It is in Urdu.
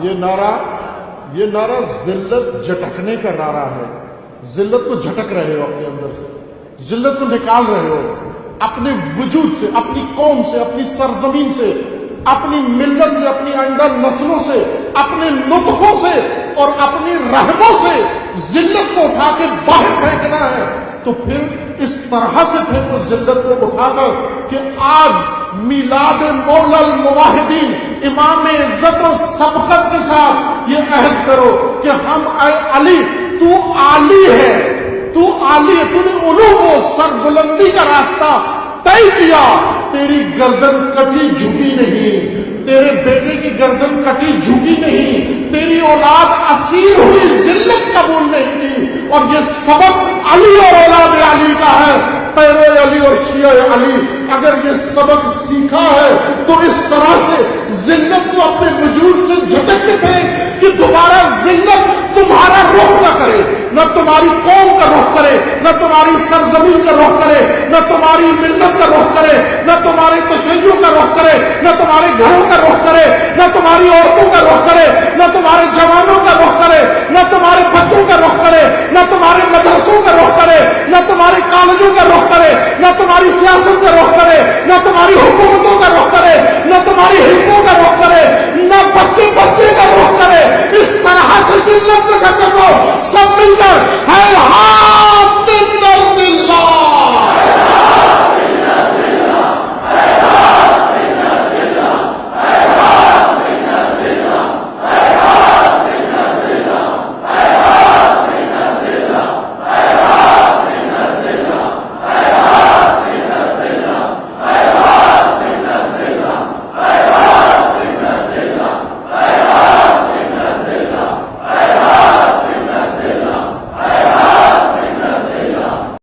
یہ نعرہ ذلت جھٹکنے کا نعرہ ہے. ذلت کو جھٹک رہے ہو اپنے اندر سے, ذلت کو نکال رہے ہو اپنے وجود سے, اپنی قوم سے, اپنی سرزمین سے, اپنی ملت سے, اپنی آئندہ نسلوں سے, اپنے نطفوں سے اور اپنی رحموں سے ذلت کو اٹھا کے باہر پھینکنا ہے. تو پھر اس طرح سے پھینکو ذلت کو اٹھا کر کہ آج میلاد مولا الموحدین امام عزت و سبقت کے ساتھ یہ عہد کرو کہ ہم اے علی تو عالی ہے, تو عالی ہے, تو نے علوم و سربلندی کا راستہ طے کیا, تیری گردن کٹی جھکی نہیں, تیرے بیٹے کی گردن کٹی جھکی نہیں, تیری اولاد اسیر ہوئی ذلت قبول نہیں کی. اور یہ سبق علی اور اولاد علی کا ہے, پیرو علی اور شیعہ علی. اگر یہ سبق سیکھا ہے تو اس طرح سے ذلت کو اپنے وجود سے جھٹک کے پھینک کہ دوبارہ ذلت تمہارا رخ نہ کرے, نہ تمہاری قوم کا رخ کرے, نہ تمہاری سرزمین کا رخ کرے, نہ تمہاری ملت کا رخ کرے.